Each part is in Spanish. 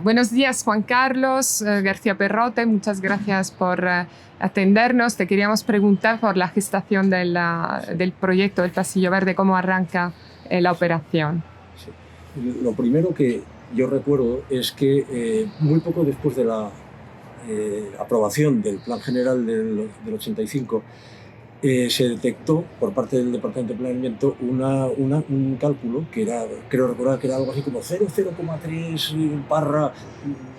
Buenos días, Juan Carlos García Perrote. Muchas gracias por atendernos. Te queríamos preguntar por la gestación del proyecto del Pasillo Verde, cómo arranca la operación. Sí. Lo primero que yo recuerdo es que muy poco después de la aprobación del Plan General del 85, se detectó por parte del Departamento de Planeamiento un cálculo que era, creo recordar que era algo así como 0,3 barra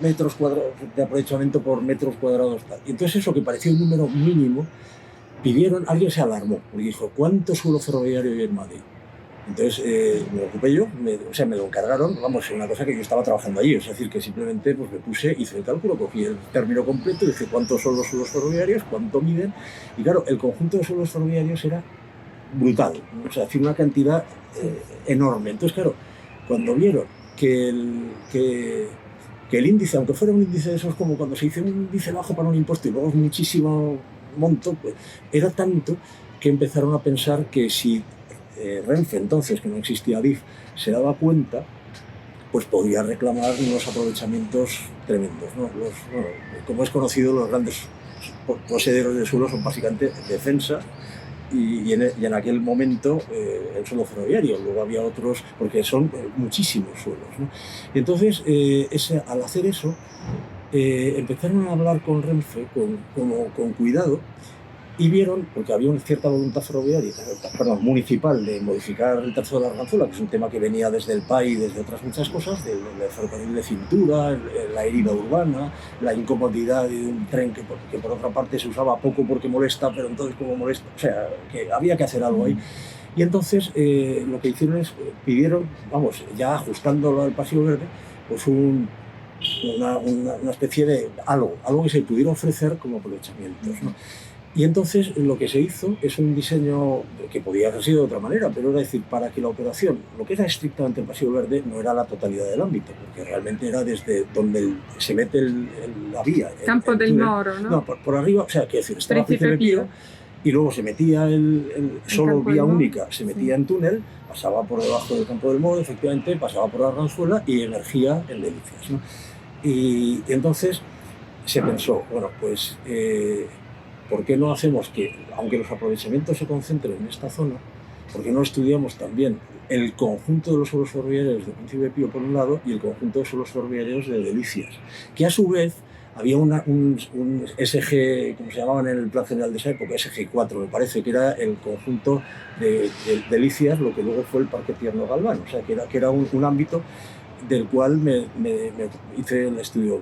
metros cuadrados de aprovechamiento por metros cuadrados. Y entonces eso, que parecía un número mínimo, alguien se alarmó y dijo: ¿cuánto suelo ferroviario hay en Madrid? Entonces me lo ocupé yo, me lo encargaron, vamos, una cosa que yo estaba trabajando allí, es decir, que simplemente pues, me puse, hice el cálculo, cogí el término completo, dije cuántos son los suelos ferroviarios, cuánto miden, y claro, el conjunto de suelos ferroviarios era brutal, o sea, hacía una cantidad enorme. Entonces, claro, cuando vieron que el índice, aunque fuera un índice de esos como cuando se dice un índice bajo para un impuesto y luego es muchísimo monto, pues era tanto que empezaron a pensar que si Renfe, entonces, que no existía DIF, se daba cuenta, pues podía reclamar unos aprovechamientos tremendos, ¿no? Como es conocido, los grandes poseedores de suelo son básicamente Defensa y en aquel momento el suelo ferroviario. Luego había otros, porque son muchísimos suelos, ¿no? Y entonces, al hacer eso, empezaron a hablar con Renfe con cuidado, y vieron, porque había una cierta voluntad municipal de modificar el tercio de la Arganzuela, que es un tema que venía desde el PAI y desde otras muchas cosas, del ferrocarril de cintura, la herida urbana, la incomodidad de un tren que por otra parte se usaba poco porque molesta, pero entonces como molesta, o sea, que había que hacer algo ahí. Y entonces lo que hicieron es, pidieron, vamos, ya ajustándolo al Pasillo Verde, pues una especie de algo que se pudiera ofrecer como aprovechamientos, ¿no? Y entonces lo que se hizo es un diseño que podía haber sido de otra manera, pero era decir, para que la operación, lo que era estrictamente el Pasillo Verde, no era la totalidad del ámbito, porque realmente era desde donde se mete la vía. Campo del Moro, ¿no? No, por arriba, o sea, quiero decir, estaba Príncipe Pío, y luego se metía solo vía única, se metía en túnel, pasaba por debajo del Campo del Moro, efectivamente, pasaba por la Arganzuela y emergía en Delicias, ¿no? Y entonces se pensó, bueno, pues ¿por qué no hacemos que, aunque los aprovechamientos se concentren en esta zona, por qué no estudiamos también el conjunto de los suelos ferroviarios de Príncipe Pío por un lado y el conjunto de suelos ferroviarios de Delicias? Que a su vez había un SG, como se llamaban en el Plan General de esa época, SG4, me parece, que era el conjunto de Delicias, lo que luego fue el Parque Tierno Galván, o sea, que era un ámbito del cual me hice el estudio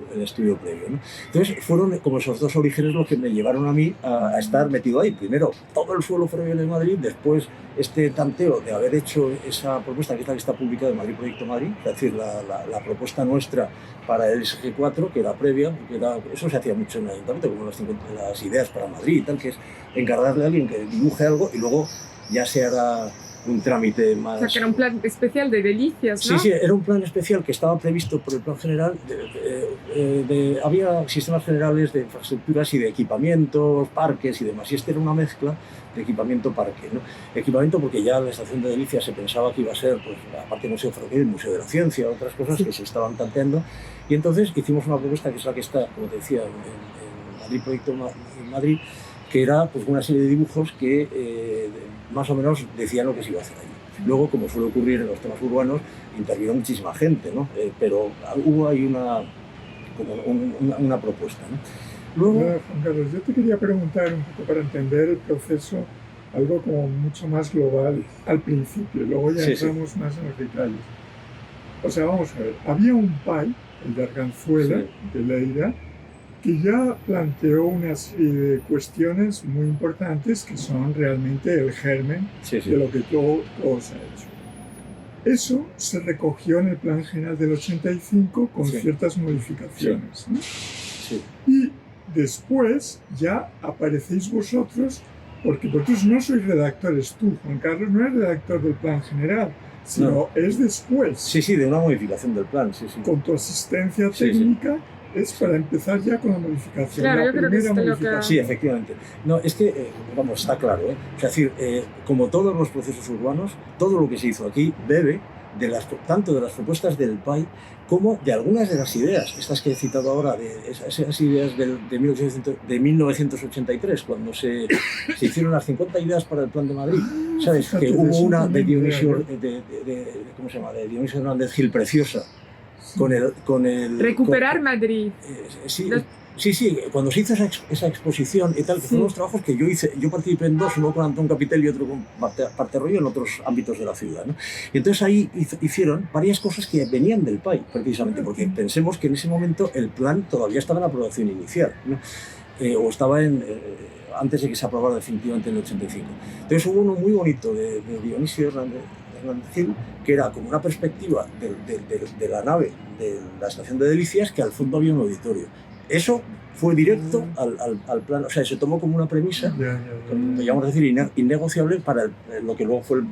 previo, ¿no? Entonces fueron como esos dos orígenes los que me llevaron a mí a estar metido ahí. Primero, todo el suelo ferroviario de Madrid, después este tanteo de haber hecho esa propuesta, que es la que está publicada en Madrid Proyecto Madrid, es decir, la propuesta nuestra para el SG4, que era previa, eso se hacía mucho en el Ayuntamiento, como las ideas para Madrid y tal, que es encargarle a alguien que dibuje algo y luego ya se hará un trámite más... O sea, que era un plan especial de Delicias, ¿no? Sí, era un plan especial que estaba previsto por el Plan General. Había sistemas generales de infraestructuras y de equipamientos, parques y demás, y este era una mezcla de equipamiento-parque, ¿no? Equipamiento porque ya la estación de Delicias se pensaba que iba a ser, pues, aparte del Museo Ferroviario, el Museo de la Ciencia, otras cosas que se estaban tanteando, y entonces hicimos una propuesta que es la que está, como te decía, en Madrid Proyecto Madrid, que era pues una serie de dibujos que más o menos decían lo que se iba a hacer allí. Luego, como suele ocurrir en los temas urbanos, intervino muchísima gente, ¿no? Pero hubo ahí una propuesta, ¿no? Luego, Juan Carlos, yo te quería preguntar un poco para entender el proceso, algo como mucho más global al principio, luego ya entramos más en los detalles. O sea, vamos a ver, había un PAI, el de Arganzuela, de Lleida, que ya planteó una serie de cuestiones muy importantes que son realmente el germen de lo que todo se ha hecho. Eso se recogió en el Plan General del 85 con ciertas modificaciones, ¿no? Y después ya aparecéis vosotros, porque vosotros no sois redactores, tú, Juan Carlos, no eres redactor del Plan General, sino es después. Sí, de una modificación del plan, Con tu asistencia técnica. Es para empezar ya con la modificación. Claro, la yo creo que primera modificación. Sí, efectivamente. No, es que, vamos, está claro, ¿eh? Es decir, como todos los procesos urbanos, todo lo que se hizo aquí bebe tanto de las propuestas del PAI como de algunas de las ideas, estas que he citado ahora, de esas ideas de 1983, cuando se hicieron las 50 ideas para el Plan de Madrid. ¿Sabes? Que hubo una de Dionisio, ¿cómo se llama? De Dionisio Hernández Gil, preciosa, con el Recuperar Madrid. Sí, cuando se hizo esa exposición y tal, que fueron los trabajos que yo hice, yo participé en dos, uno con Antón Capitel y otro con Parte Rollo en otros ámbitos de la ciudad, ¿no? Y entonces ahí hicieron varias cosas que venían del PAI, precisamente, porque pensemos que en ese momento el plan todavía estaba en la aprobación inicial, ¿no? O estaba antes de que se aprobara definitivamente en el 85. Entonces hubo uno muy bonito de Dionisio Hernández Gil, que era como una perspectiva de la nave de la estación de Delicias, que al fondo había un auditorio. Eso fue directo al plan, o sea, se tomó como una premisa, digamos decir, innegociable para lo que luego fue el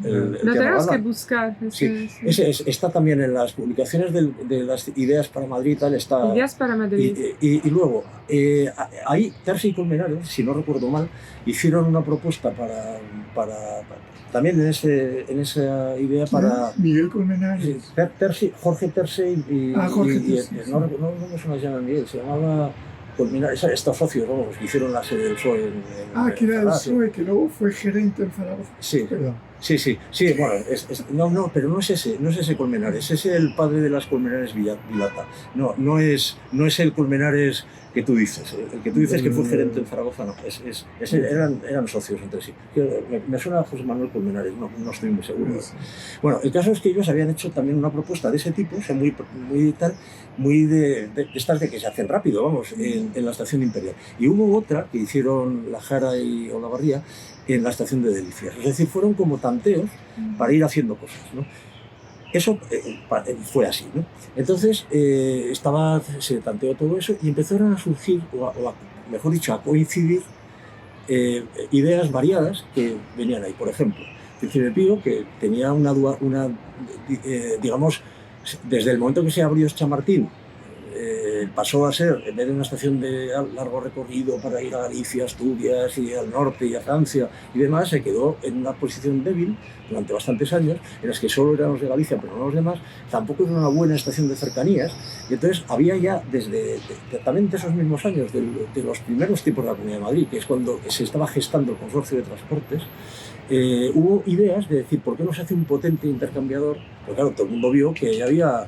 Lo tenemos que Galán. buscar. Sí. Está también en las publicaciones de las ideas para Madrid y tal, está... Ideas para Madrid. Y luego, ahí Terci y Colmenares, si no recuerdo mal, hicieron una propuesta para también en esa idea para... Miguel Colmenares. Jorge Terci y no me suena ya Miguel, se llamaba Colmenares, estos socios, vamos, que hicieron la sede del PSOE que era el PSOE, que luego fue gerente en Zaragoza. Sí. Sí, bueno, pero no es ese Colmenares, es el padre de las Colmenares Vilata. No es el Colmenares que tú dices. El que tú dices que fue gerente en Zaragoza, no, eran socios entre sí. Me suena a José Manuel Colmenares, no estoy muy seguro. Bueno, el caso es que ellos habían hecho también una propuesta de ese tipo, o sea, muy de estas de que se hacen rápido, vamos, en la estación Imperial. Y hubo otra que hicieron La Jara y Olavarría en la estación de Delicias. Es decir, fueron como tanteos para ir haciendo cosas, ¿no? Eso fue así, ¿no? Entonces, se tanteó todo eso y empezaron a surgir, mejor dicho, a coincidir ideas variadas que venían ahí. Por ejemplo, Príncipe Pío, que tenía digamos, desde el momento que se abrió Chamartín, pasó a ser, en vez de una estación de largo recorrido para ir a Galicia, Asturias y al norte y a Francia y demás, se quedó en una posición débil durante bastantes años, en las que solo eran los de Galicia, pero no los demás. Tampoco era una buena estación de cercanías, y entonces había ya, desde también de esos mismos años, de los primeros tiempos de la Comunidad de Madrid, que es cuando se estaba gestando el consorcio de transportes, hubo ideas de decir, ¿por qué no se hace un potente intercambiador? Porque claro, todo el mundo vio que había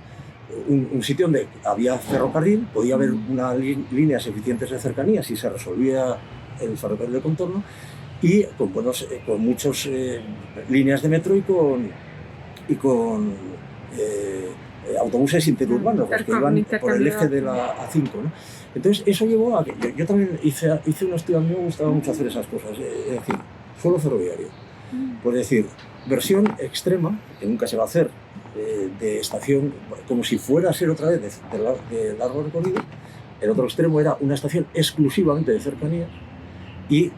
un sitio donde había ferrocarril, podía haber unas líneas eficientes de cercanías y se resolvía el ferrocarril de contorno, y con muchas líneas de metro y con autobuses interurbanos que iban por el eje de la A5, ¿no? Entonces eso llevó a que yo también hice un estudio. A mí me gustaba mucho hacer esas cosas, es decir, suelo ferroviario, pues decir, versión extrema, que nunca se va a hacer, de estación, como si fuera a ser otra vez de largo recorrido. El otro extremo era una estación exclusivamente de cercanías y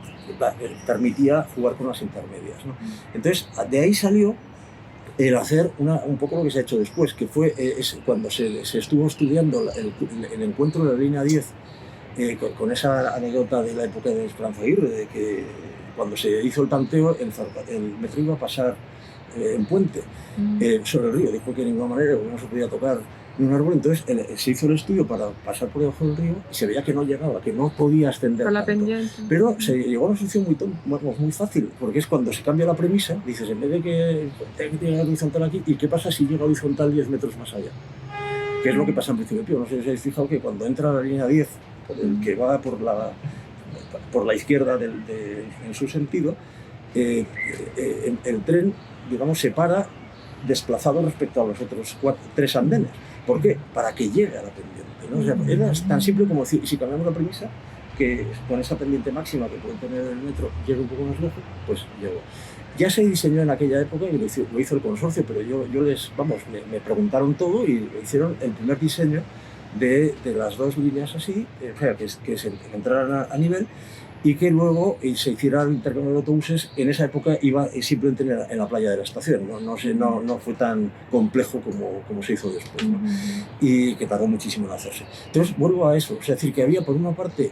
permitía jugar con las intermedias, ¿no? Entonces, de ahí salió el hacer un poco lo que se ha hecho después, que fue cuando se estuvo estudiando el encuentro de la línea 10, con esa anécdota de la época de Esperanza Aguirre, de que cuando se hizo el tanteo, el metro iba a pasar en puente sobre el río. Dijo que de ninguna manera no se podía tocar ni un árbol. Entonces se hizo el estudio para pasar por debajo del río y se veía que no llegaba, que no podía ascender con la tanto. pendiente. Pero se llegó a una solución muy fácil, porque es cuando se cambia la premisa, dices, en vez de que tenga que llegar horizontal aquí, ¿y qué pasa si llega horizontal 10 metros más allá? Que es lo que pasa en Príncipe Pío. No sé si os habéis fijado que cuando entra la línea 10, el que va por la izquierda en su sentido, el tren, digamos, se para desplazado respecto a los otros 3 andenes. ¿Por qué? Para que llegue a la pendiente, ¿no? O sea, era tan simple como decir, si cambiamos la premisa, que con esa pendiente máxima que puede tener el metro llegue un poco más lejos, pues llegó. Ya se diseñó en aquella época y lo hizo el consorcio, pero me preguntaron todo y hicieron el primer diseño de las 2 líneas así, o sea, que se entraran a nivel, y que luego se hiciera el intercambio de autobuses. En esa época iba simplemente en la playa de la estación, no fue tan complejo como se hizo después, ¿no? Y que tardó muchísimo en hacerse. Entonces vuelvo a eso, es decir, que había por una parte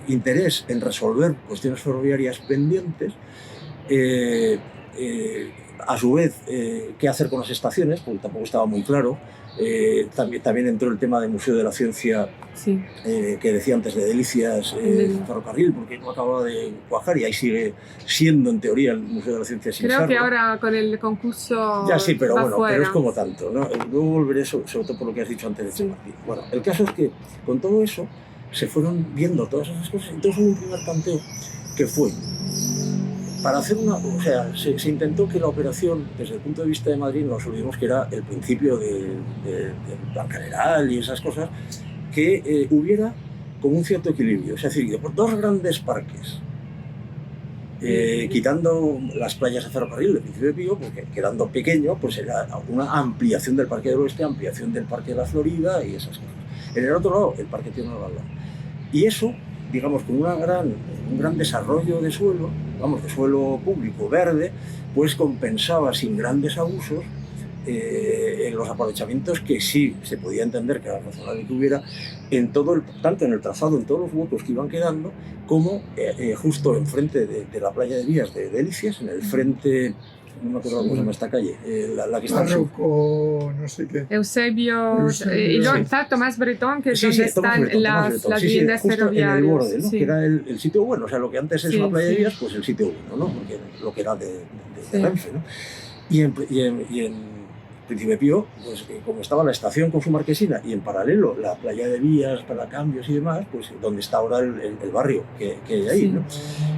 interés en resolver cuestiones ferroviarias pendientes, a su vez, qué hacer con las estaciones, porque tampoco estaba muy claro. También entró el tema del Museo de la Ciencia, sí. Que decía antes de Delicias, ferrocarril, porque no acababa de cuajar y ahí sigue siendo en teoría el Museo de la Ciencia sin Creo serlo. que ahora con el concurso ya sí, pero va bueno, fuera. pero es como tanto, ¿no? Luego volveré sobre todo por lo que has dicho antes de Chamartín. Bueno, el caso es que con todo eso se fueron viendo todas esas cosas, entonces hubo un primer planteo que fue para hacer una, o sea, se intentó que la operación, desde el punto de vista de Madrid, no nos olvidemos que era el principio del plan general y esas cosas, que hubiera como un cierto equilibrio, es decir, por dos grandes parques, quitando las playas de ferrocarril del Príncipe Pío, porque quedando pequeño, pues era una ampliación del Parque del Oeste, ampliación del Parque de la Florida y esas cosas. En el otro lado, el Parque Tierno de Albalá. Y eso, digamos, con un gran desarrollo de suelo, vamos, de suelo público verde, pues compensaba sin grandes abusos en los aprovechamientos que sí se podía entender que era razonable que hubiera en todo tanto en el trazado, en todos los huecos que iban quedando, como justo enfrente de la playa de Vías de Delicias, en el frente, no me acuerdo cómo se llama esta calle, la que está en sur. No sé qué. Eusebio. Y luego está Tomás Bretón, que es donde están las viviendas ferroviarias. En el borde, ¿no? Sí. Que era el sitio bueno, o sea, lo que antes es una playa de Vías, pues el sitio bueno, ¿no? Porque lo que era de Renfe, ¿no? Y en Príncipe Pío, pues como estaba la estación con su marquesina y en paralelo la playa de Vías para cambios y demás, pues donde está ahora el barrio que hay ahí, ¿no?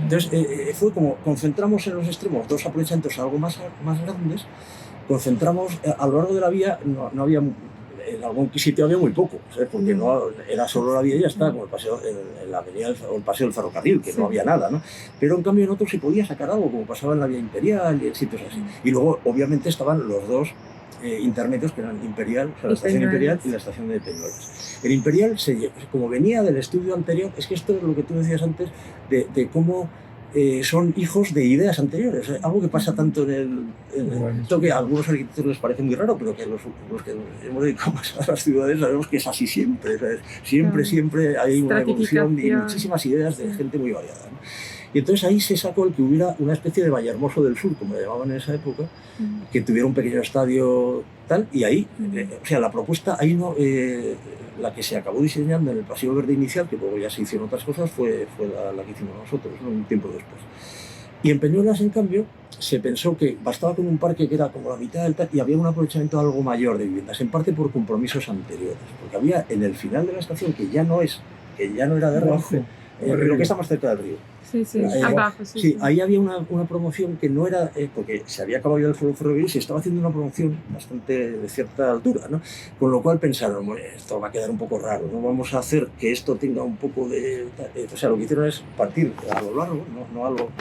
Entonces fue como concentramos en los extremos dos aprovechamientos algo más grandes, concentramos a lo largo de la vía, no había, en algún sitio había muy poco, ¿sabes? Porque no era solo la vía y ya está, como el paseo, la avenida o el paseo del ferrocarril, que no había nada, ¿no? Pero en cambio en otros se podía sacar algo, como pasaba en la vía Imperial y en sitios así. Y luego obviamente estaban los dos intermedios que eran Imperial, o sea, la estación Imperial y la estación de Peñuelas. El Imperial, como venía del estudio anterior, es que esto es lo que tú decías antes, de cómo son hijos de ideas anteriores, algo que pasa tanto esto que a algunos arquitectos les parece muy raro, pero que los que hemos dedicado más a las ciudades sabemos que es así siempre, ¿sabes? Siempre hay una evolución y muchísimas ideas de gente muy variada, ¿no? Y entonces ahí se sacó el que hubiera una especie de Vallehermoso del Sur, como le llamaban en esa época, que tuviera un pequeño estadio tal, y ahí, o sea, la propuesta, ahí no, la que se acabó diseñando en el Paseo Verde inicial, que luego ya se hicieron otras cosas, fue la que hicimos nosotros, ¿no? Un tiempo después. Y en Peñuelas, en cambio, se pensó que bastaba con un parque que era como la mitad del tal, y había un aprovechamiento algo mayor de viviendas, en parte por compromisos anteriores, porque había en el final de la estación, que ya no era de Renfe, lo que está más cerca del río. Abajo, ahí había una promoción que no era, porque se había acabado ya el foro ferroviario y se estaba haciendo una promoción bastante de cierta altura, ¿no? Con lo cual pensaron, bueno, esto va a quedar un poco raro, no vamos a hacer que esto tenga un poco de... O sea, lo que hicieron es partir a lo largo,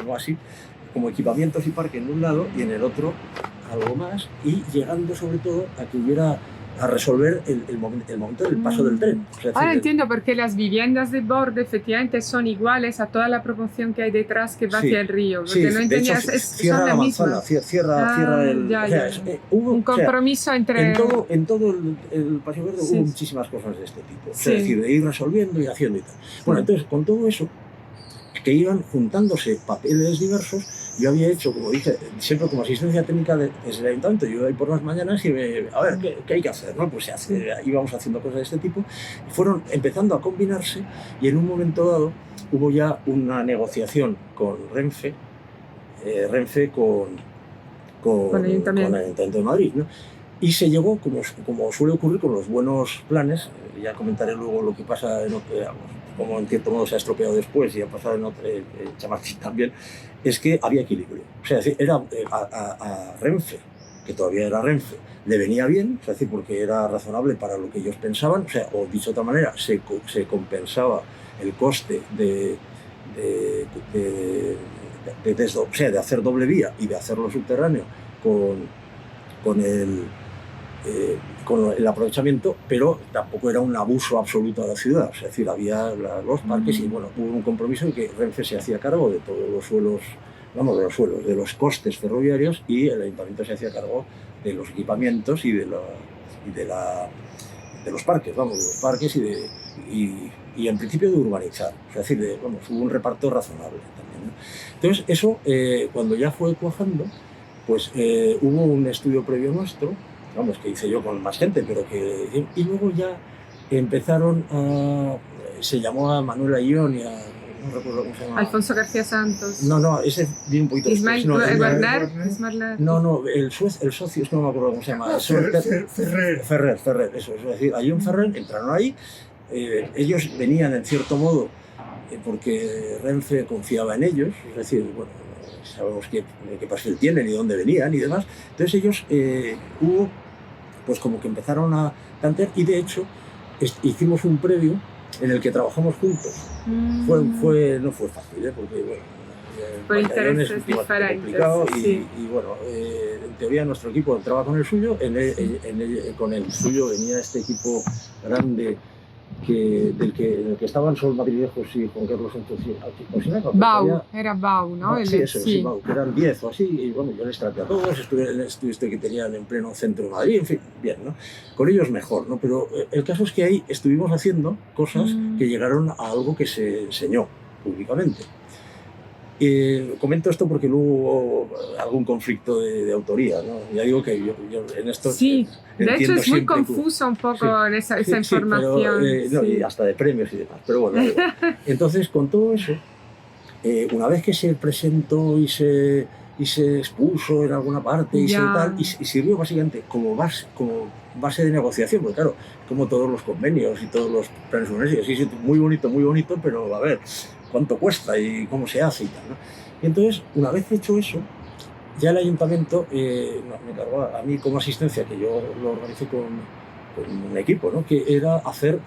no así, como equipamientos y parque en un lado y en el otro algo más, y llegando sobre todo a que hubiera a resolver el momento del paso del tren. O sea, ahora entiendo por qué las viviendas de borde efectivamente son iguales a toda la promoción que hay detrás que va hacia el río, porque no entendías, cierra la manzana, cierra el... hubo un compromiso entre... En todo el Paseo Verde hubo muchísimas cosas de este tipo, o sea, es decir, de ir resolviendo y haciendo y tal. Bueno, entonces, con todo eso, que iban juntándose papeles diversos, yo había hecho, como dije, siempre como asistencia técnica desde el ayuntamiento, yo iba ahí por las mañanas y a ver, ¿qué hay que hacer? ¿No? Pues íbamos haciendo cosas de este tipo, fueron empezando a combinarse y en un momento dado hubo ya una negociación con Renfe con el Ayuntamiento de Madrid, ¿no? Y se llegó, como suele ocurrir con los buenos planes, ya comentaré luego lo que pasa como en cierto modo se ha estropeado después y ha pasado en Chamartín también, es que había equilibrio. O sea, era a Renfe, que todavía era Renfe, le venía bien, o sea, porque era razonable para lo que ellos pensaban, o sea, o dicho de otra manera, se compensaba el coste de hacer doble vía y de hacerlo subterráneo con el aprovechamiento, pero tampoco era un abuso absoluto a la ciudad, es decir, había los parques y bueno, hubo un compromiso en que Renfe se hacía cargo de todos los suelos, de los costes ferroviarios y el ayuntamiento se hacía cargo de los equipamientos y de los parques, y en principio de urbanizar, es decir, hubo un reparto razonable también, ¿no? Entonces eso, cuando ya fue cuajando, pues hubo un estudio previo nuestro, vamos, que hice yo con más gente, y luego ya empezaron se llamó a Manuel Ayllón y a, no recuerdo cómo se llama. Alfonso García Santos. No, ese viene un poquito después. Werner. No, el socio, es que no me acuerdo cómo se llama. Ferrer, eso. Es decir, Ayllón Ferrer entraron ahí. Ellos venían, en cierto modo, porque Renfe confiaba en ellos, es decir, bueno, sabemos qué perfil tienen y dónde venían y demás. Entonces ellos hubo, pues como que empezaron a tantear y de hecho hicimos un previo en el que trabajamos juntos. No fue fácil, porque bueno, por intereses es bastante complicado y bueno, en teoría nuestro equipo entraba con el suyo, con el suyo venía este equipo grande en el que estaban Sol Madridejos y Juan Carlos Sánchez Bau, era Bau, ¿no? Sí, Bau, que eran 10 o así, y bueno, yo les traté a todos, estuve en el estudio que tenían en pleno centro de Madrid, en fin, bien, ¿no? Con ellos mejor, ¿no? Pero el caso es que ahí estuvimos haciendo cosas que llegaron a algo que se enseñó públicamente. Comento esto porque luego hubo algún conflicto de autoría, ¿no? Ya digo que yo en esto de hecho es muy confuso un poco esa información. Pero, y hasta de premios y demás, pero bueno. Entonces, con todo eso, una vez que se presentó y se expuso en alguna parte y sirvió básicamente como base de negociación, porque claro, como todos los convenios y todos los planes universitarios, sí, muy bonito, pero a ver, cuánto cuesta y cómo se hace y tal, ¿no? Y entonces, una vez hecho eso, ya el ayuntamiento me encargó a mí como asistencia, que yo lo organicé con un equipo, ¿no? Que era hacer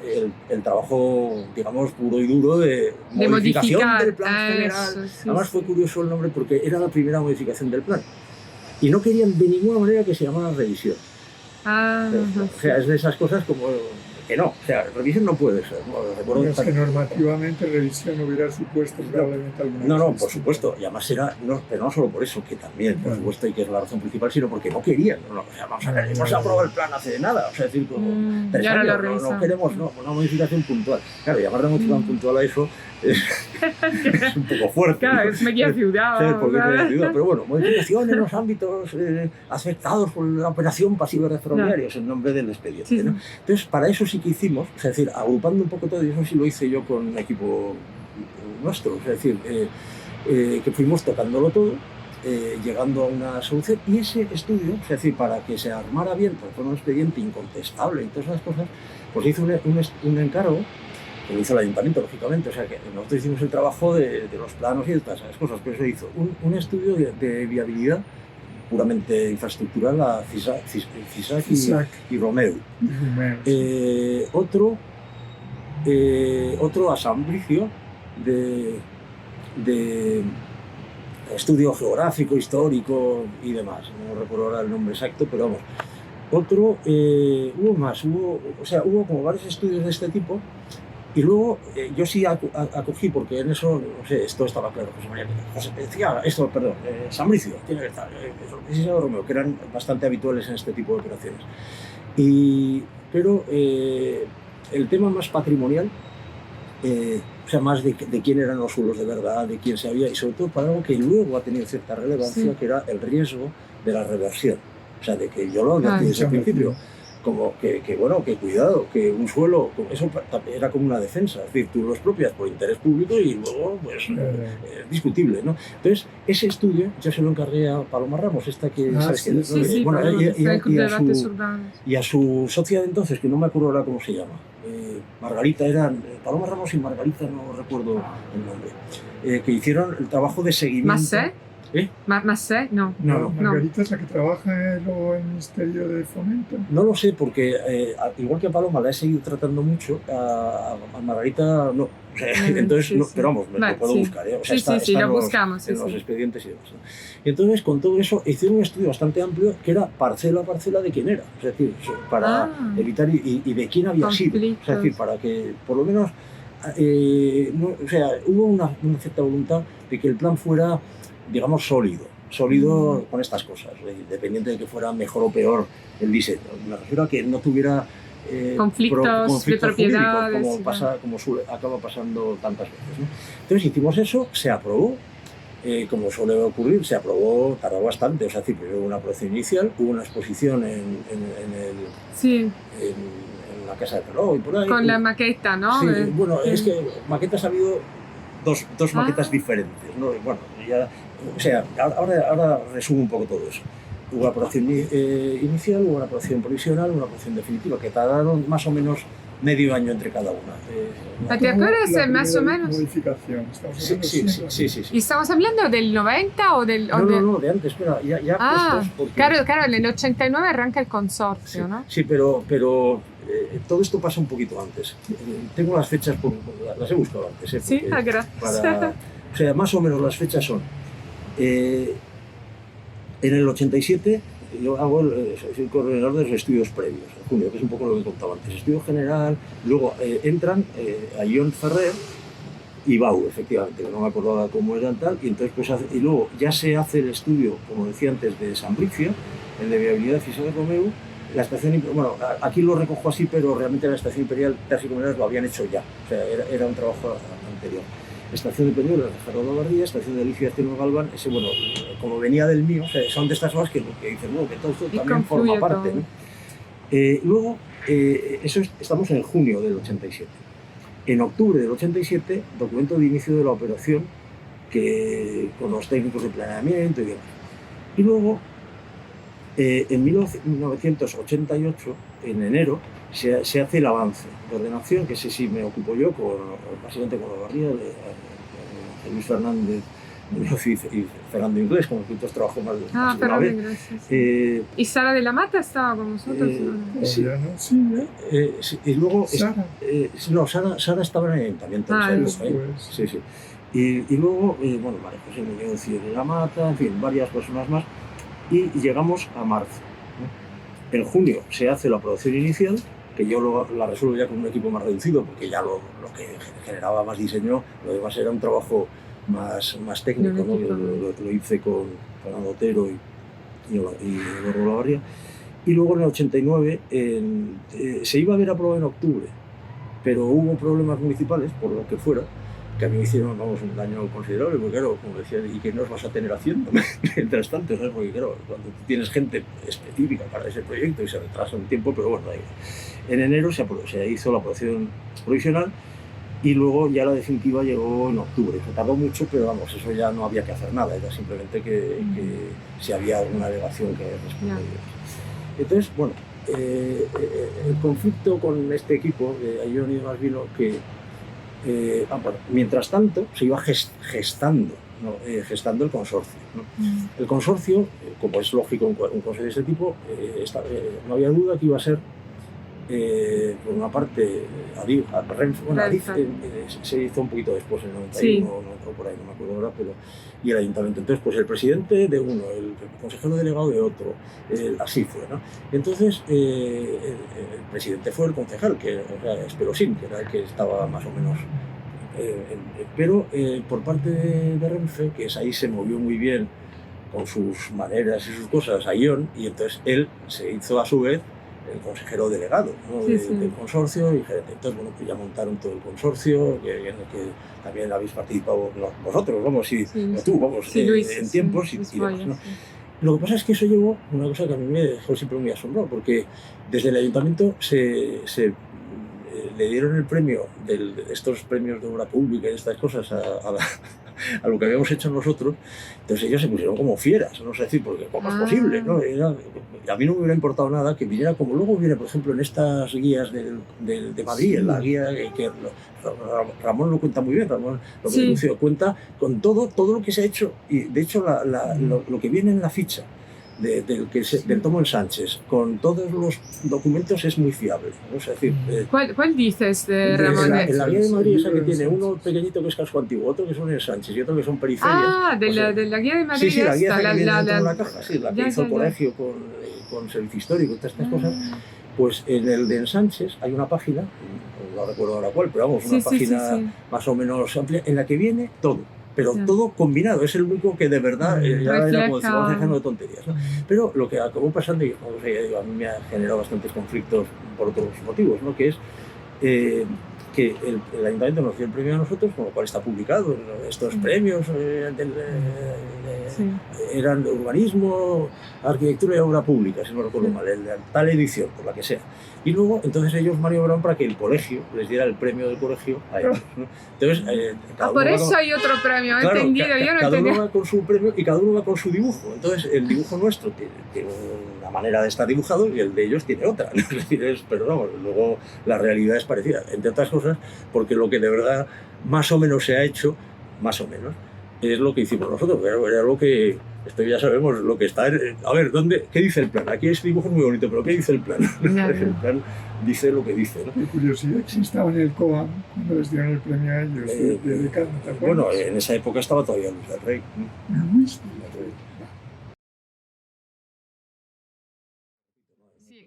el trabajo, digamos, puro y duro de modificación del plan general. Además fue curioso el nombre porque era la primera modificación del plan. Y no querían de ninguna manera que se llamara revisión. O sea, es de esas cosas como que no, o sea, revisión no puede ser. No, es que normativamente revisión hubiera supuesto probablemente alguna cosa. No, por supuesto, y además pero no solo por eso, que también, por supuesto, y que es la razón principal, sino porque no querían. O sea, vamos a ver, hemos aprobado el plan hace nada, o sea, es decir, como 3 años, no queremos una modificación puntual. Claro, llamar de modificación puntual a eso es un poco fuerte. Claro, es media ciudad. Sí, porque es media ciudad, pero bueno, modificación en los ámbitos afectados por la operación pasiva de ferroviarios en nombre del expediente, ¿no? Entonces, para eso sí que hicimos, es decir, agrupando un poco todo, y eso sí lo hice yo con un equipo nuestro, es decir, que fuimos tocándolo todo, llegando a una solución, y ese estudio, es decir, para que se armara bien, porque fue un expediente incontestable y todas esas cosas, pues hizo un encargo, que lo hizo el ayuntamiento, lógicamente, o sea que nosotros hicimos el trabajo de los planos y de todas esas cosas, pero se hizo un estudio de viabilidad puramente infraestructural a CISAC y Romeu. Otro a Sambricio de estudio geográfico, histórico y demás. No recuerdo ahora el nombre exacto, pero vamos. Hubo como varios estudios de este tipo. Y luego yo sí acogí, porque en eso, no sé, esto estaba claro, Sambricio, tiene que estar, Romeo, que eran bastante habituales en este tipo de operaciones. Pero el tema más patrimonial, o sea, más de quién eran los suelos de verdad, de quién se había, y sobre todo para algo que luego ha tenido cierta relevancia, que era el riesgo de la reversión. O sea, de que yo lo advertí desde el principio. Como que cuidado, que un suelo, eso era como una defensa, es decir, tú lo expropias por interés público y luego, pues, es discutible, ¿no? Entonces, ese estudio yo se lo encargué a Paloma Ramos, esta que, ¿sabes qué? Sí, bueno, y a su socia de entonces, que no me acuerdo ahora cómo se llama, Margarita, eran Paloma Ramos y Margarita, no recuerdo el nombre, que hicieron el trabajo de seguimiento. ¿Macé? No. ¿Margarita es la que trabaja en el Ministerio de Fomento? No lo sé, porque igual que a Paloma la he seguido tratando mucho, a Margarita no. O sea, entonces, pero vamos, lo puedo buscar. O sea, está lo buscamos. En los expedientes y demás. Y entonces, con todo eso, hicieron un estudio bastante amplio que era parcela a parcela de quién era. Es decir, para evitar y de quién había sido. Es decir, para que por lo menos hubo una cierta voluntad de que el plan fuera, digamos, sólido con estas cosas, independiente de que fuera mejor o peor el diseño. Me refiero a que no tuviera conflictos de propiedades, como acaba pasando tantas veces, ¿no? Entonces hicimos eso, se aprobó como suele ocurrir, se aprobó, tardó bastante, o sea, primero hubo una aprobación inicial, hubo una exposición en la Casa de Reloj y por ahí. Con la maqueta, ¿no? Sí, bueno, es que maquetas ha habido dos maquetas diferentes, ¿no? Bueno, ya, o sea, ahora resumo un poco todo eso. Hubo una aprobación inicial, hubo una aprobación provisional, una aprobación definitiva, que tardaron más o menos medio año entre cada una. ¿Te acuerdas más o menos? Modificación. Sí. ¿Y estamos hablando del 90 o del...? No, de antes, espera, ya porque... Claro, en el 89 arranca el consorcio, ¿no? Sí, pero todo esto pasa un poquito antes. Tengo las fechas, las he buscado antes. Sí, gracias. O sea, más o menos las fechas son... en el 87 yo soy coordinador de los estudios previos, en junio, que es un poco lo que contaba antes. Estudio general, luego entran a Ion Ferrer y Bau, efectivamente, que no me acordaba cómo eran tal, y entonces y luego ya se hace el estudio, como decía antes, de San Briccio, el de viabilidad física de Romeu. La estación, bueno, aquí lo recojo así, pero realmente la estación imperial casi como lo habían hecho ya, o sea, era un trabajo anterior. Estación de Peñuelos de Gerardo Barría, estación de Alicia Estino Galván, ese, bueno, como venía del mío, o sea, son de estas cosas que dicen, bueno, que todo esto también forma parte, ¿no? Luego, estamos en junio del 87. En octubre del 87, documento de inicio de la operación, con los técnicos de planeamiento y demás. Y luego, en 1988, en enero, se hace el avance de ordenación, que ese sí me ocupo yo, básicamente con la barría de Luis Fernández y Fernando Inglés, con los que todos trabajo más de una vez. ¿Y Sara de la Mata estaba con nosotros? Sí. Y luego... ¿Sara? No, Sara estaba en el ayuntamiento. Sí. Y luego, bueno, María José Muñoz de la Mata, en fin, varias personas más. Y llegamos a marzo. En junio se hace la aprobación inicial, que yo la resuelvo ya con un equipo más reducido, porque ya lo que generaba más diseño, lo demás era un trabajo más técnico, ¿no? Lo hice con Fernando Otero y Eduardo Olavarría. Y luego en el 89 se iba a haber aprobado en octubre, pero hubo problemas municipales, por lo que fuera, que a mí me hicieron, un daño considerable, porque claro, como decía, ¿y qué nos vas a tener haciendo mientras tanto? ¿Sabes? Porque claro, cuando tú tienes gente específica para ese proyecto y se retrasa un tiempo, pero bueno, en enero se hizo la aprobación provisional y luego ya la definitiva llegó en octubre. Se tardó mucho, pero vamos, eso ya no había que hacer nada, era simplemente que si había alguna alegación que responder. Entonces, bueno, el conflicto con este equipo, Ion y demás, vino que mientras tanto se iba gestando el consorcio, ¿no? El consorcio, como es lógico un consorcio de este tipo, no había duda que iba a ser, por una parte, Adif se hizo un poquito después, en el 91 o por ahí, no me acuerdo ahora, y el ayuntamiento. Entonces, pues el presidente de uno, el consejero delegado de otro, así fue, ¿no? Entonces, el presidente fue el concejal, que era Esperosín, que era el que estaba más o menos... pero por parte de Renfe, que ahí se movió muy bien con sus maneras y sus cosas a Ion, y entonces él se hizo a su vez el consejero delegado, ¿no? Del consorcio y gerente. Entonces, bueno, pues ya montaron todo el consorcio, en el que también habéis participado vosotros, vamos, Luis, en tiempos y demás, ¿no? Lo que pasa es que eso llevó una cosa que a mí me dejó siempre muy asombrado, porque desde el ayuntamiento le dieron el premio de estos premios de obra pública y estas cosas a lo que habíamos hecho nosotros. Entonces ellos se pusieron como fieras, no sé decir, porque ¿cómo es posible? ¿No? A mí no me hubiera importado nada que viniera, como luego viene, por ejemplo, en estas guías de Madrid, en la guía que Ramón lo cuenta muy bien, Ramón lo cuenta con todo lo que se ha hecho, y de hecho lo que viene en la ficha del tomo en Sánchez, con todos los documentos, es muy fiable, ¿no? Es decir, ¿Cuál dices de Ramón? En la guía de Madrid, esa que tiene uno pequeñito que es casco antiguo, otro que son en Sánchez y otro que son periferias. De la guía de Madrid. Sí, la guía que viene dentro de la caja, la que hizo el colegio con servicio histórico y todas estas cosas. Pues en el de Sánchez hay una página, no recuerdo ahora cuál, pero vamos, una página más o menos amplia, en la que viene todo. Pero todo combinado, es el único que de verdad ya era como decir, vamos dejando de tonterías, ¿no? Pero lo que acabó pasando, y a mí me ha generado bastantes conflictos por otros motivos, ¿no? Que es que el ayuntamiento nos dio el premio a nosotros, con lo cual está publicado. Estos premios eran urbanismo, arquitectura y obra pública, si no recuerdo mal, tal edición, por la que sea. Y luego, entonces ellos maniobraron para que el colegio les diera el premio del colegio a ellos, ¿no? Entonces, por eso hay otro premio, he entendido, yo no cada entendía. uno va con su premio y cada uno va con su dibujo. Entonces, el dibujo nuestro tiene una manera de estar dibujado y el de ellos tiene otra. Es decir, pero vamos, luego la realidad es parecida, entre otras cosas, porque lo que de verdad más o menos se ha hecho, más o menos, es lo que hicimos nosotros, pero era lo que, esto ya sabemos, lo que está... A ver, ¿qué dice el plan? Aquí este dibujo es muy bonito, pero ¿qué dice el plan? El plan dice lo que dice, ¿no? Qué curiosidad, si estaba en el COAM cuando les dieron el premio a ellos de decano, ¿te acuerdas? Bueno, en esa época estaba todavía Luis del Rey. Luis del Rey.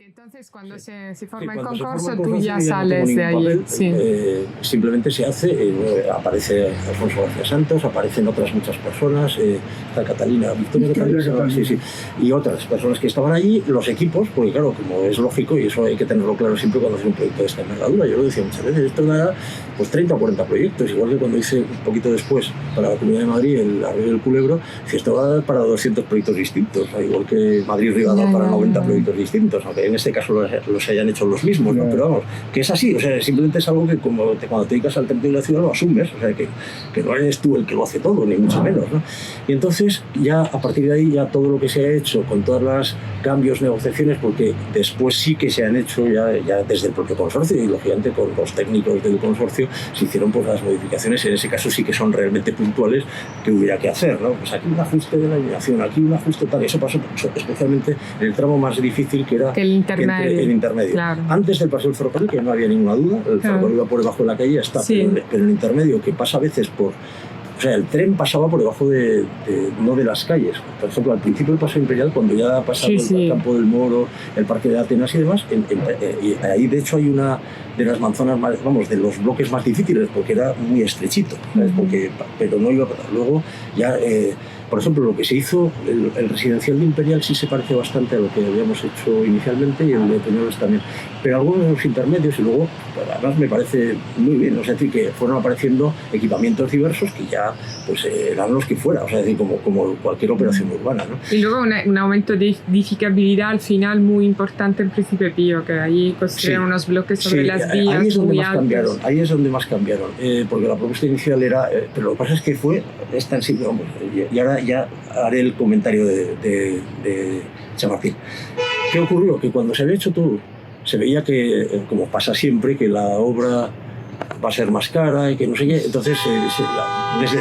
Entonces, cuando se forma el cuando concurso, se forma el tú ya no sales de allí. Papel, simplemente se hace, aparece Alfonso García Santos, aparecen otras muchas personas, está Victoria Catalina, sí, y otras personas que estaban allí, los equipos, porque claro, como es lógico, y eso hay que tenerlo claro siempre cuando hace un proyecto de esta envergadura, yo lo decía muchas veces, esto dará pues 30 o 40 proyectos, igual que cuando hice un poquito después para la Comunidad de Madrid el Arroyo del Culebro, si esto va a dar para 200 proyectos distintos, igual que Madrid-Riva da para 90 proyectos distintos, aunque en este caso los hayan hecho los mismos, ¿no? Pero vamos, que es así, o sea, simplemente es algo que cuando te dedicas al territorio de la ciudad lo asumes, o sea, que no eres tú el que lo hace todo, ni mucho menos, ¿no? Y entonces ya a partir de ahí ya todo lo que se ha hecho con todas las cambios, negociaciones, porque después sí que se han hecho ya desde el propio consorcio y lógicamente con los técnicos del consorcio se hicieron pues las modificaciones, en ese caso sí que son realmente puntuales que hubiera que hacer, ¿no? Pues aquí un ajuste de la iluminación, aquí un ajuste tal, eso pasó especialmente en el tramo más difícil que era el intermedio. Claro. Antes del paso del ferrocarril, que no había ninguna duda, el ferrocarril iba por debajo de la calle, está, sí. pero el intermedio, que pasa a veces por... O sea, el tren pasaba por debajo no de las calles. Por ejemplo, al principio del Paseo Imperial, cuando ya pasaba el Campo del Moro, el Parque de Atenas y demás, y ahí de hecho hay una de las manzanas más, vamos, de los bloques más difíciles, porque era muy estrechito, ¿sabes? Pero no iba a pasar. Luego ya... por ejemplo, lo que se hizo, el residencial de Imperial sí se parece bastante a lo que habíamos hecho inicialmente y el de Peñuelos también. Pero algunos de los intermedios, y luego, además me parece muy bien, o sea, es decir, que fueron apareciendo equipamientos diversos que ya pues, eran los que fuera, o sea, es decir, como cualquier operación urbana, ¿no? Y luego un aumento de edificabilidad al final muy importante en Príncipe Pío, que allí construyeron unos bloques sobre las vías ahí es donde muy más altos. Cambiaron, ahí es donde más cambiaron, porque la propuesta inicial era, pero lo que pasa es que es tan simple, vamos, y ahora ya haré el comentario de Chamartín. ¿Qué ocurrió? Que cuando se había hecho todo, se veía que, como pasa siempre, que la obra va a ser más cara y que no sé qué, entonces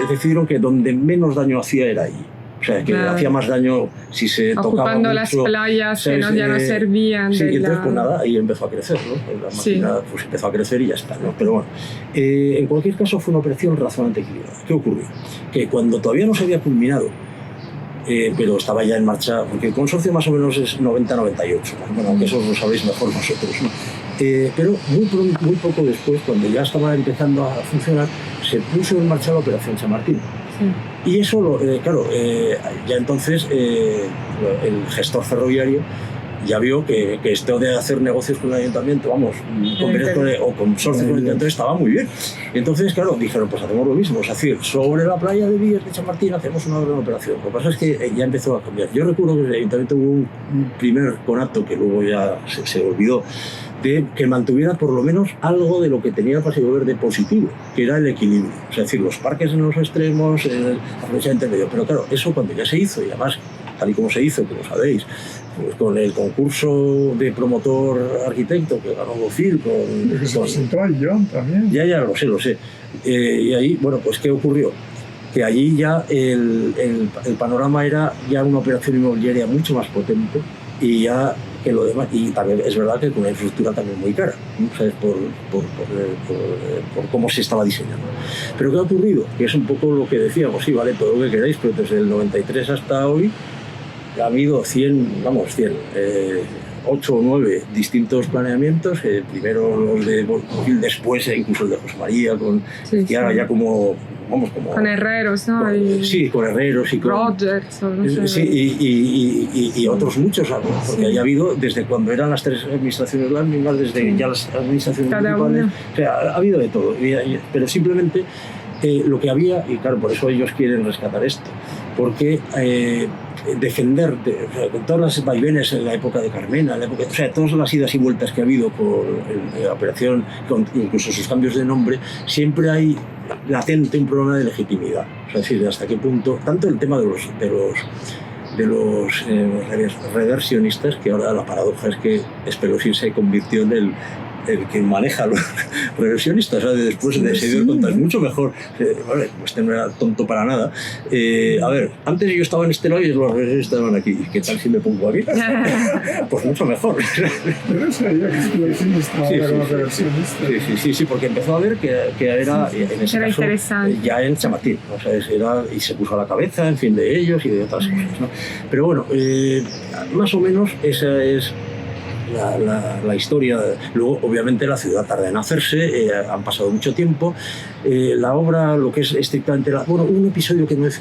decidieron que donde menos daño hacía era allí. O sea, que hacía más daño si se tocaba ocupando mucho, las playas que ya no servían. Sí, entonces pues nada, ahí empezó a crecer, ¿no? La máquina pues empezó a crecer y ya está, ¿no? Pero bueno, en cualquier caso fue una operación razonablemente equilibrada. ¿Qué ocurrió? Que cuando todavía no se había culminado, pero estaba ya en marcha, porque el consorcio más o menos es 90-98, bueno, aunque eso lo sabéis mejor vosotros, ¿no? Pero muy poco después, cuando ya estaba empezando a funcionar, se puso en marcha la operación Chamartín. Sí. Y eso, claro, ya entonces el gestor ferroviario ya vio que esto de hacer negocios con el ayuntamiento, vamos, o consorcio con el ayuntamiento estaba muy bien. Y entonces, claro, dijeron, pues hacemos lo mismo, es decir, sobre la playa de Villas de Chamartín hacemos una gran operación. Lo que pasa es que ya empezó a cambiar. Yo recuerdo que el ayuntamiento hubo un primer conato que luego ya se olvidó, de que mantuviera por lo menos algo de lo que tenía el Paseo Verde positivo, que era el equilibrio. Es decir, los parques en los extremos, la flecha intermedio. Pero claro, eso cuando ya se hizo, y además, tal y como se hizo, que lo sabéis, pues con el concurso de promotor arquitecto que ganó Gofil, se entró a John también. Ya lo sé. Y ahí, bueno, pues ¿qué ocurrió? Que allí ya el panorama era ya una operación inmobiliaria mucho más potente y ya que lo demás, y también es verdad que con una infraestructura también muy cara, ¿sabes? Por cómo se estaba diseñando. Pero ¿qué ha ocurrido? Que es un poco lo que decíamos, sí, vale, todo lo que queráis, pero desde el 93 hasta hoy ha habido 100, 8 o 9 distintos planeamientos, primero los de Bofill, después incluso el de José María, que ahora ya como con herreros, ¿no? Sí, con herreros y con Rogers, no sé. Sí, y otros muchos, porque haya habido desde cuando eran las 3 administraciones las mismas, desde ya las administraciones municipales, o sea, ha habido de todo, pero simplemente lo que había, y claro, por eso ellos quieren rescatar esto, porque defender, con todas las vaivenes en la época de Carmena, o sea, todas las idas y vueltas que ha habido con la operación, incluso sus cambios de nombre, siempre hay latente un problema de legitimidad. O sea, es decir, hasta qué punto, tanto el tema de los reversionistas, que ahora la paradoja es que Espelosi se convirtió en el que maneja a los reversionistas, ¿sabes? Después se dio cuenta, es mucho mejor, vale, pues no era tonto para nada. A ver, antes yo estaba en este lado y los reversionistas estaban aquí, ¿qué tal si me pongo aquí? Pues mucho mejor. Pero sabía que Espelosi estaba como reversionista. Sí, porque empezó a ver que era, en ese era caso, interesante. Ya en Chamartín, o sea, y se puso a la cabeza, en fin, de ellos y de otras cosas, ¿no? Pero bueno, más o menos esa es la historia. Luego, obviamente, la ciudad tarda en hacerse, han pasado mucho tiempo. La obra, lo que es estrictamente un episodio que no he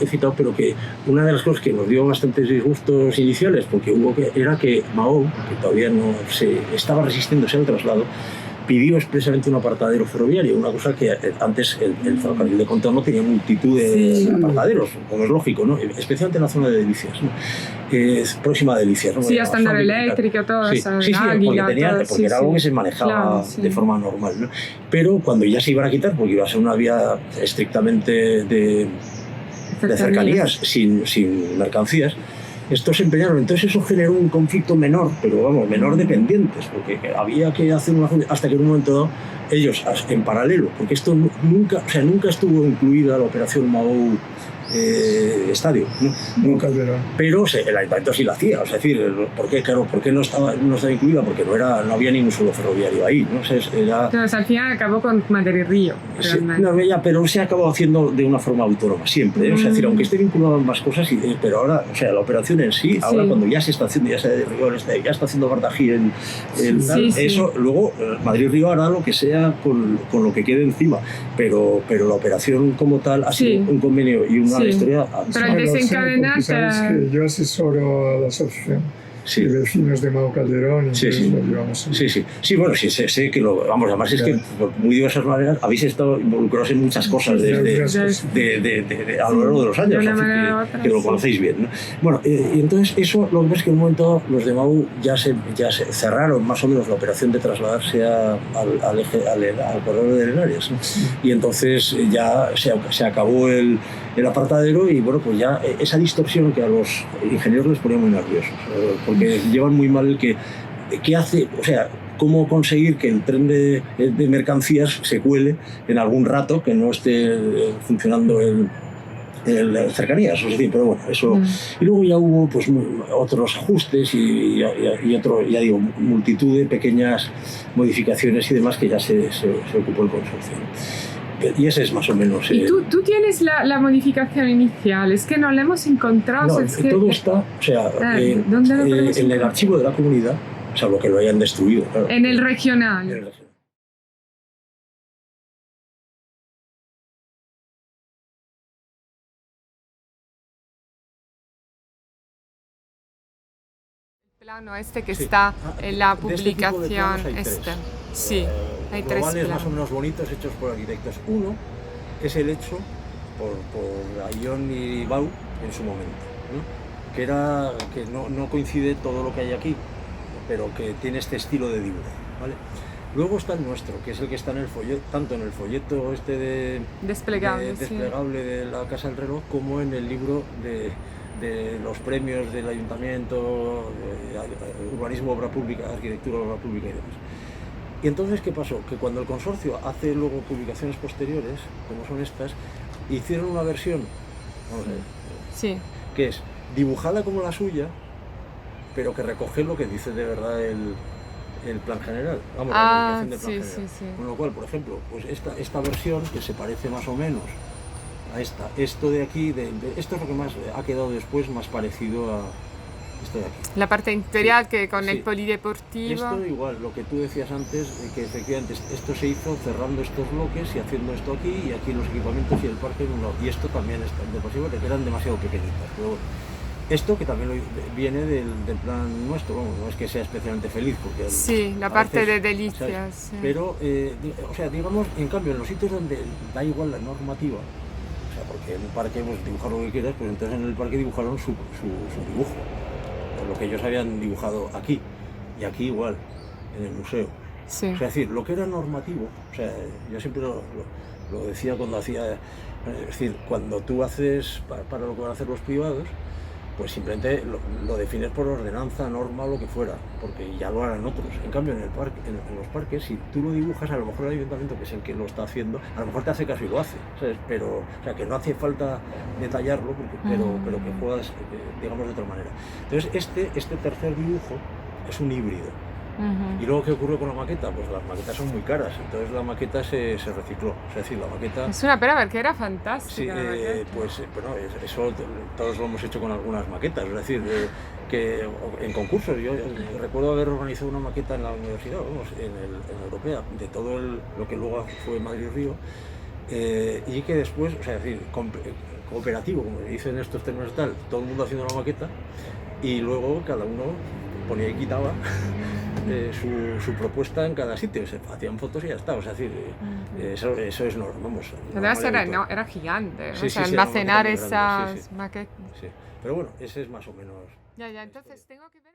citado, pero que una de las cosas que nos dio bastantes disgustos iniciales, porque era que Mahou, que todavía no se estaba resistiéndose al traslado, pidió expresamente un apartadero ferroviario, una cosa que antes el ferrocarril de contorno tenía multitud de apartaderos, como es lógico, ¿no? Especialmente en la zona de Delicias, ¿no? Próxima a Delicias, ¿no? Sí, estándar eléctrico, todo eso. Sí, porque era algo que se manejaba de forma normal, ¿no? Pero cuando ya se iban a quitar, porque iba a ser una vía estrictamente de cercanías, sin mercancías, estos se empeñaron. Entonces eso generó un conflicto menor, pero menor de pendientes, porque había que hacer hasta que en un momento dado ellos, en paralelo, porque esto nunca estuvo incluida la operación Mahou estadio, ¿no? Nunca. Pero el ayuntamiento sí lo hacía, o sea, es decir, ¿por qué no estaba incluida? Porque no había ningún solo ferroviario ahí, ¿no? O sea, entonces al final acabó con Madrid Río. Sí, pero se acabó haciendo de una forma autónoma siempre, ¿eh? O sea, es decir, aunque esté vinculado en más cosas, pero ahora, o sea, la operación en sí, ahora cuando ya se está haciendo, ya se de Río, ya está haciendo Bardají eso, luego Madrid Río hará lo que sea con lo que quede encima, pero la operación como tal ha sido un convenio y una historia. Pero el desencadenante. Sabes que yo asesoro a la asociación de vecinos de Mahou Calderón y lo llevamos. Sí, bueno, sí, sé que además es que por muy diversas maneras habéis estado involucrados en muchas cosas a lo largo de los años, que lo conocéis bien, ¿no? Bueno, y entonces eso, lo que pasa es que en un momento los de Mahou ya se cerraron más o menos la operación de trasladarse al corredor de Herenarias, ¿no? Y entonces ya se acabó el apartadero y bueno, pues ya esa distorsión que a los ingenieros les ponía muy nerviosos, porque llevan muy mal qué hace, o sea, cómo conseguir que el tren de mercancías se cuele en algún rato que no esté funcionando el cercanías, es decir, pero bueno, eso. Y luego ya hubo pues otros ajustes y ya digo, multitud de pequeñas modificaciones y demás que ya se ocupó el consorcio. Y ese es más o menos. ¿Y tú tienes la modificación inicial? Es que no la hemos encontrado. No, todo está, o sea, ¿dónde lo en el archivo de la comunidad, salvo que lo hayan destruido. Claro. En el regional. El plano que está en la publicación. Sí. Hay tres globales planos más o menos bonitos hechos por arquitectos. Uno es el hecho por Ayllón y Bau en su momento, ¿no? Que no coincide todo lo que hay aquí, pero que tiene este estilo de dibujo, ¿vale? Luego está el nuestro, que es el que está en el folleto, tanto en el folleto desplegable de la Casa del Reloj, como en el libro de los premios del Ayuntamiento, Urbanismo, Obra Pública, Arquitectura, Obra Pública y demás. Y entonces, ¿qué pasó? Que cuando el consorcio hace luego publicaciones posteriores, como son estas, hicieron una versión, vamos a ver, que es dibujada como la suya, pero que recoge lo que dice de verdad el plan general, la publicación del plan general. Con lo cual, por ejemplo, pues esta versión, que se parece más o menos a esto de aquí, esto es lo que más ha quedado después más parecido Esto de aquí. La parte interior Sí, que con el sí. polideportivo. Esto igual, lo que tú decías antes, que efectivamente esto se hizo cerrando estos bloques y haciendo esto aquí, y aquí los equipamientos y el parque en un lado. Y esto también está de Pasivo Verde, que eran demasiado pequeñitas. Pero bueno, esto que también viene del plan nuestro, vamos, no es que sea especialmente feliz, porque Sí, la a parte veces, de ¿sabes? delicias. Sí. Pero, o sea, digamos, en cambio, en los sitios donde da igual la normativa, o sea, porque en un parque pues dibujar lo que quieras, pues entonces en el parque dibujaron su dibujo, lo que ellos habían dibujado aquí, y aquí igual, en el museo. Sí. O sea, es decir, lo que era normativo, o sea, yo siempre lo decía cuando hacía, es decir, cuando tú haces para lo que van a hacer los privados, pues simplemente lo defines por ordenanza, norma, lo que fuera, porque ya lo harán otros. En cambio, en los parques, si tú lo dibujas, a lo mejor el ayuntamiento, que es el que lo está haciendo, a lo mejor te hace caso y lo hace, ¿sabes? Pero, o sea, que no hace falta detallarlo, pero que juegas, digamos, de otra manera. Entonces, este tercer dibujo es un híbrido. Y luego, ¿qué ocurrió con la maqueta? Pues las maquetas son muy caras, entonces la maqueta se recicló. Es decir, la maqueta... Es una pena porque era Sí, fantástica. La maqueta. pues bueno, eso todos lo hemos hecho con algunas maquetas, es decir, que en concursos. Yo recuerdo haber organizado una maqueta en la universidad, vamos, en Europea, de todo lo que luego fue Madrid-Río, y que después, o sea, es decir, cooperativo, como dicen estos términos tal, todo el mundo haciendo la maqueta, y luego cada uno ponía y quitaba su propuesta en cada sitio, se hacían fotos y ya está, o sea, es decir, eso es normal, vamos. Además era gigante, Sí, o sea, sí, era una almacenar maqueta muy grande, esas sí, sí. maquetas. Sí, pero bueno, ese es más o menos... Ya, entonces tengo que ver...